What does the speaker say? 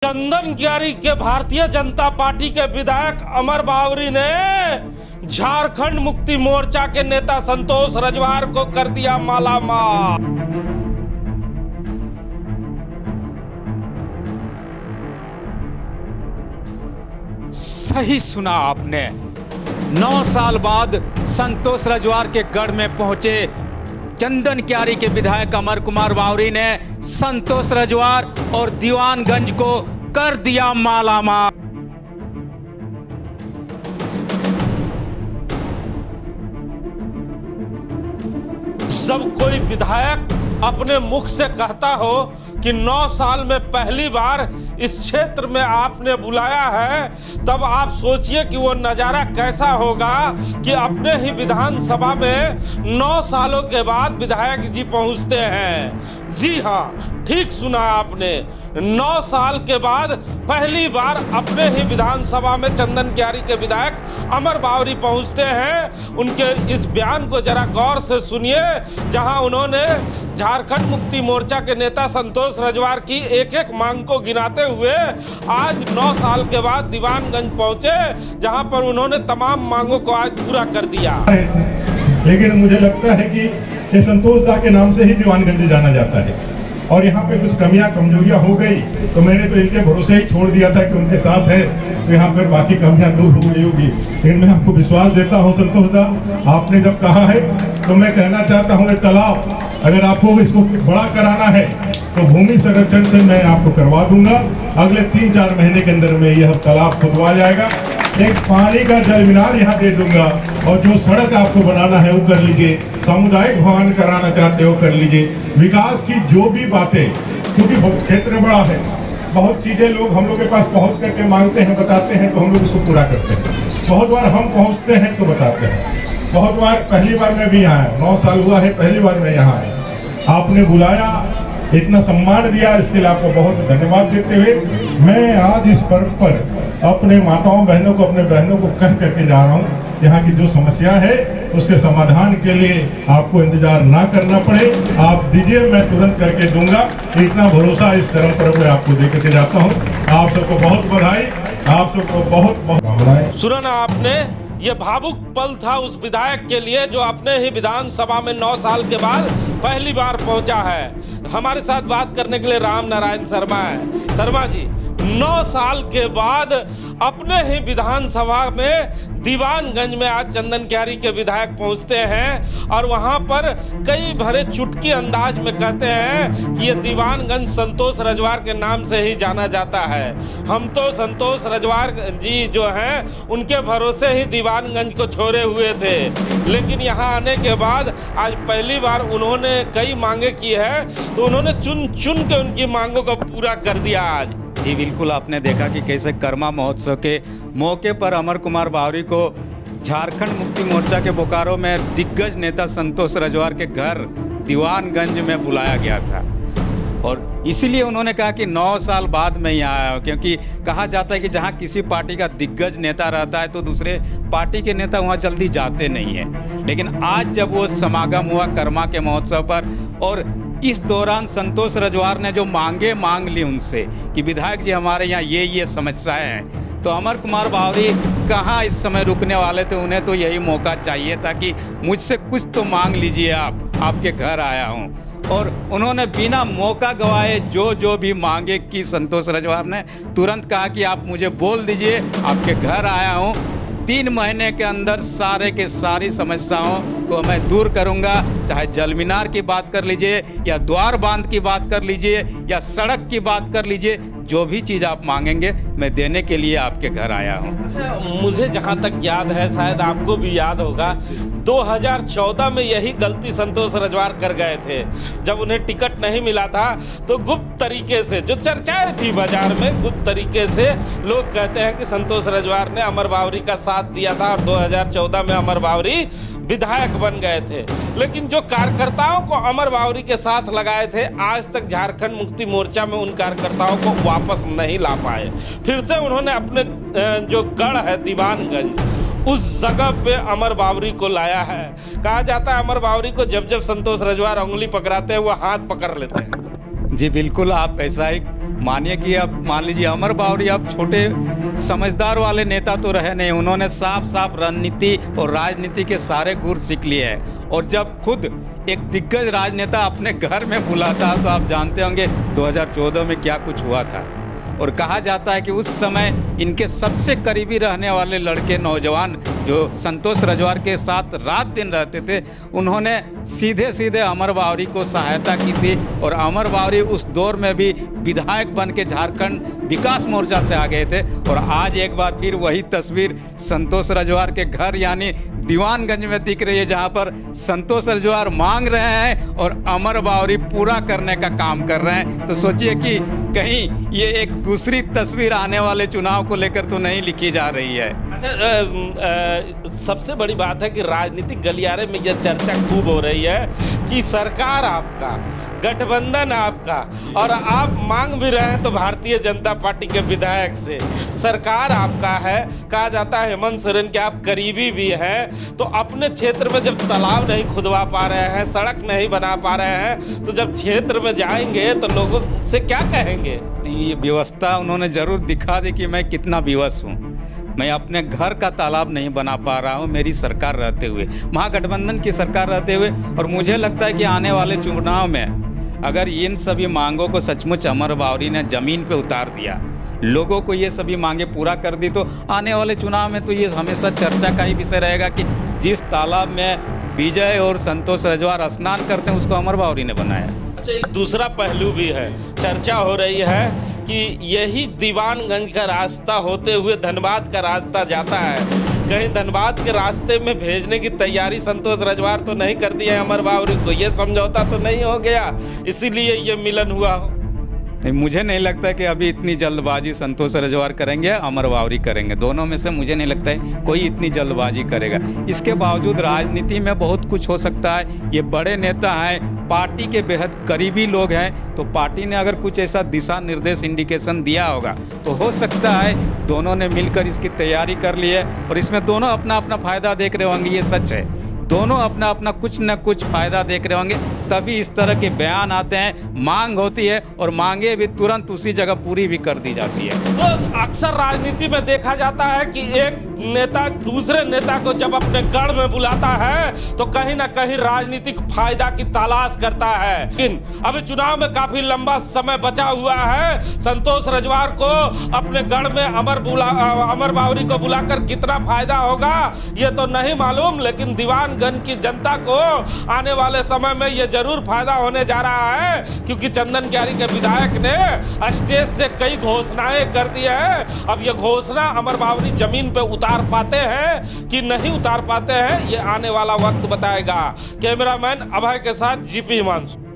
चंदन क्यारी के भारतीय जनता पार्टी के विधायक अमर बावरी ने झारखंड मुक्ति मोर्चा के नेता संतोष रजवार को कर दिया मालामाल। सही सुना आपने। 9 साल बाद संतोष रजवार के गढ़ में पहुंचे चंदन क्यारी के विधायक अमर कुमार बावरी ने संतोष रजवार और दीवानगंज को कर दिया मालामाल। जब कोई विधायक अपने मुख से कहता हो कि 9 साल में पहली बार इस क्षेत्र में आपने बुलाया है, तब आप सोचिए कि वो नज़ारा कैसा होगा कि अपने ही विधानसभा में 9 सालों के बाद विधायक जी पहुंचते हैं। जी हाँ, ठीक सुना आपने। 9 साल के बाद पहली बार अपने ही विधानसभा में चंदन क्यारी के विधायक अमर बावरी पहुंचते हैं। उनके इस बयान को जरा गौर से सुनिए, जहां उन्होंने झारखंड मुक्ति मोर्चा के नेता संतोष रजवार की एक एक मांग को गिनाते हुए आज 9 साल के बाद दीवानगंज पहुंचे, जहां पर उन्होंने तमाम मांगों को आज पूरा कर दिया। लेकिन मुझे लगता है कि ये संतोष दा के नाम से ही दीवानगंज जाना जाता है, और यहाँ पे कुछ कमियां कमजोरियां हो गई तो मैंने तो इनके भरोसे ही छोड़ दिया था कि उनके साथ है तो यहाँ पर बाकी कमियां दूर हो गई होगी। लेकिन मैं आपको विश्वास देता हूँ संतोष दा, आपने जब कहा है तो मैं कहना चाहता हूँ, ये तालाब अगर आपको इसको बड़ा कराना है तो भूमि संरक्षण से मैं आपको करवा दूंगा। अगले 3-4 महीने के अंदर में यह तालाब खुदवा जाएगा। एक पानी का जल मीनार यहाँ दे दूंगा, और जो सड़क आपको बनाना है वो कर लीजिए, सामुदायिक भवन कराना चाहते हो कर लीजिए। विकास की जो भी बातें, क्योंकि क्षेत्र बड़ा है, बहुत चीजें लोग हम लोग के पास पहुंच करके मांगते हैं, बताते हैं, तो हम लोग इसको पूरा करते हैं। बहुत बार हम पहुंचते हैं तो बताते हैं। बहुत बार, पहली बार मैं भी यहाँ आया, 9 साल हुआ है, पहली बार मैं यहाँ आया। आपने बुलाया, इतना सम्मान दिया, इसके लिए आपको बहुत धन्यवाद देते हुए मैं आज इस पर्व पर अपने माताओं बहनों को, अपने बहनों को कह करके जा रहा हूँ, यहाँ की जो समस्या है उसके समाधान के लिए आपको इंतजार ना करना पड़े। आप दीजिए, मैं तुरंत करके दूंगा। इतना भरोसा इस कर्म पर्व में आपको दे करके जाता हूँ। आप सबको बहुत बधाई, आप सबको बहुत बहुत बधाई। सुना ना आपने, ये भावुक पल था उस विधायक के लिए जो अपने ही विधानसभा में 9 साल के बाद पहली बार पहुंचा है। हमारे साथ बात करने के लिए राम नारायण शर्मा है। शर्मा जी, 9 साल के बाद अपने ही विधानसभा में दीवानगंज में आज चंदन क्यारी के विधायक पहुंचते हैं और वहां पर कई भरे चुटकी अंदाज में कहते हैं कि ये दीवानगंज संतोष रजवार के नाम से ही जाना जाता है। हम तो संतोष रजवार जी जो हैं उनके भरोसे ही दीवानगंज को छोड़े हुए थे, लेकिन यहाँ आने के बाद आज पहली बार उन्होंने कई मांगे की है, तो उन्होंने चुन चुन के उनकी मांगों को पूरा कर दिया आज। जी बिल्कुल, आपने देखा कि कैसे कर्मा महोत्सव के मौके पर अमर कुमार बावरी को झारखंड मुक्ति मोर्चा के बोकारो में दिग्गज नेता संतोष रजवार के घर दीवानगंज में बुलाया गया था, और इसीलिए उन्होंने कहा कि 9 साल बाद मैं यहाँ आया हूँ, क्योंकि कहा जाता है कि जहाँ किसी पार्टी का दिग्गज नेता रहता है तो दूसरे पार्टी के नेता वहाँ जल्दी जाते नहीं हैं। लेकिन आज जब वो समागम हुआ कर्मा के महोत्सव पर, और इस दौरान संतोष रजवार ने जो मांगे मांग ली उनसे कि विधायक जी हमारे यहाँ ये समस्याएं हैं, तो अमर कुमार बावरी कहाँ इस समय रुकने वाले थे। उन्हें तो यही मौका चाहिए था कि मुझसे कुछ तो मांग लीजिए, आपके घर आया हूँ। और उन्होंने बिना मौका गवाए जो भी मांगे की संतोष रजवार ने तुरंत कहा कि आप मुझे बोल दीजिए, आपके घर आया हूँ, 3 महीने के अंदर सारे के सारी समस्याओं को मैं दूर करूंगा। चाहे जल मीनार की बात कर लीजिए, या द्वार बांध की बात कर लीजिए, या सड़क की बात कर लीजिए, जो भी चीज़ आप मांगेंगे मैं देने के लिए आपके घर आया हूँ। अच्छा, मुझे जहाँ तक याद है, शायद आपको भी याद होगा, 2014 में यही गलती संतोष रजवार कर गए थे। जब उन्हें टिकट नहीं मिला था तो गुप्त तरीके से, जो चर्चाएं थी बाजार में, गुप्त तरीके से लोग कहते हैं कि संतोष रजवार ने अमर बावरी का साथ दिया था और 2014 में अमर बावरी विधायक बन गए थे। लेकिन जो कार्यकर्ताओं को अमर बावरी के साथ लगाए थे, आज तक झारखंड मुक्ति मोर्चा में उन कार्यकर्ताओं को वापस नहीं ला पाए। फिर से उन्होंने अपने जो गढ़ है दीवानगंज, उस जगह पे अमर बावरी को लाया है। कहा जाता है अमर बावरी को जब जब संतोष रजवार उंगली पकड़ाते हैं वो हाथ पकड़ लेते हैं। जी बिल्कुल, आप ऐसा ही मानिए कि अब मान लीजिए अमर बावरी अब छोटे समझदार वाले नेता तो रहे नहीं, उन्होंने साफ साफ रणनीति और राजनीति के सारे गुर सीख लिए हैं। और जब खुद एक दिग्गज राजनेता अपने घर में बुलाता है तो आप जानते होंगे 2014 में क्या कुछ हुआ था। और कहा जाता है कि उस समय इनके सबसे करीबी रहने वाले लड़के नौजवान जो संतोष रजवार के साथ रात दिन रहते थे, उन्होंने सीधे सीधे अमर बावरी को सहायता की थी। और अमर बावरी उस दौर में भी विधायक बन के झारखंड विकास मोर्चा से आ गए थे। और आज एक बार फिर वही तस्वीर संतोष रजवार के घर यानी दीवानगंज में दिख रही है, जहां पर संतोष रजवार मांग रहे हैं और अमर बावरी पूरा करने का काम कर रहे हैं। तो सोचिए कि कहीं ये एक दूसरी तस्वीर आने वाले चुनाव को लेकर तो नहीं लिखी जा रही है। अच्छा, सबसे बड़ी बात है कि राजनीतिक गलियारे में यह चर्चा खूब हो रही है कि सरकार आपका, गठबंधन आपका, और आप मांग भी रहे हैं तो भारतीय जनता पार्टी के विधायक से। सरकार आपका है, कहा जाता है हेमंत सोरेन के आप करीबी भी हैं, तो अपने क्षेत्र में जब तालाब नहीं खुदवा पा रहे हैं, सड़क नहीं बना पा रहे हैं, तो जब क्षेत्र में जाएंगे तो लोगों से क्या कहेंगे? ये व्यवस्था उन्होंने जरूर दिखा दी कि मैं कितना विवश हूँ। मैं अपने घर का तालाब नहीं बना पा रहा हूँ मेरी सरकार रहते हुए, महागठबंधन की सरकार रहते हुए। और मुझे लगता है कि आने वाले चुनाव में अगर इन सभी मांगों को सचमुच अमर बावरी ने ज़मीन पे उतार दिया, लोगों को ये सभी मांगे पूरा कर दी, तो आने वाले चुनाव में तो ये हमेशा चर्चा का ही विषय रहेगा कि जिस तालाब में विजय और संतोष रजवार स्नान करते हैं उसको अमर बावरी ने बनाया। अच्छा, एक दूसरा पहलू भी है, चर्चा हो रही है कि यही दीवानगंज का रास्ता होते हुए धनबाद का रास्ता जाता है। कहीं धनबाद के रास्ते में भेजने की तैयारी संतोष रजवार तो नहीं कर दी है अमर बावरी को? ये समझौता तो नहीं हो गया, इसीलिए ये मिलन हुआ हो? नहीं, मुझे नहीं लगता कि अभी इतनी जल्दबाजी संतोष रजवार करेंगे या अमर बावरी करेंगे। दोनों में से मुझे नहीं लगता है कोई इतनी जल्दबाजी करेगा। इसके बावजूद राजनीति में बहुत कुछ हो सकता है। ये बड़े नेता हैं, पार्टी के बेहद करीबी लोग हैं, तो पार्टी ने अगर कुछ ऐसा दिशा निर्देश इंडिकेशन दिया होगा तो हो सकता है दोनों ने मिलकर इसकी तैयारी कर ली है। और इसमें दोनों अपना अपना फ़ायदा देख रहे होंगे, ये सच है। दोनों अपना अपना कुछ न कुछ फ़ायदा देख रहे होंगे, तभी इस तरह के बयान आते हैं, मांग होती है और मांगे भी तुरंत उसी जगह पूरी भी कर दी जाती है। तो अक्सर राजनीति में देखा जाता है कि एक नेता दूसरे नेता को जब अपने गढ़ में बुलाता है तो कहीं ना कहीं राजनीतिक फायदा की तलाश करता है। लेकिन अभी चुनाव में काफी लंबा समय बचा हुआ है। संतोष रजवार को अपने गढ़ में अमर बावरी को बुलाकर कितना फायदा होगा ये तो नहीं मालूम, लेकिन दीवानगंज की जनता को आने वाले समय में ये जरूर फायदा होने जा रहा है, क्योंकि चंदन क्यारी के विधायक ने स्टेज से कई घोषणाएं कर दी है। अब ये घोषणा अमर बावरी जमीन पे उतार पाते हैं कि नहीं उतार पाते हैं, ये आने वाला वक्त बताएगा। कैमरामैन अभय के साथ जीपी हिमांशु।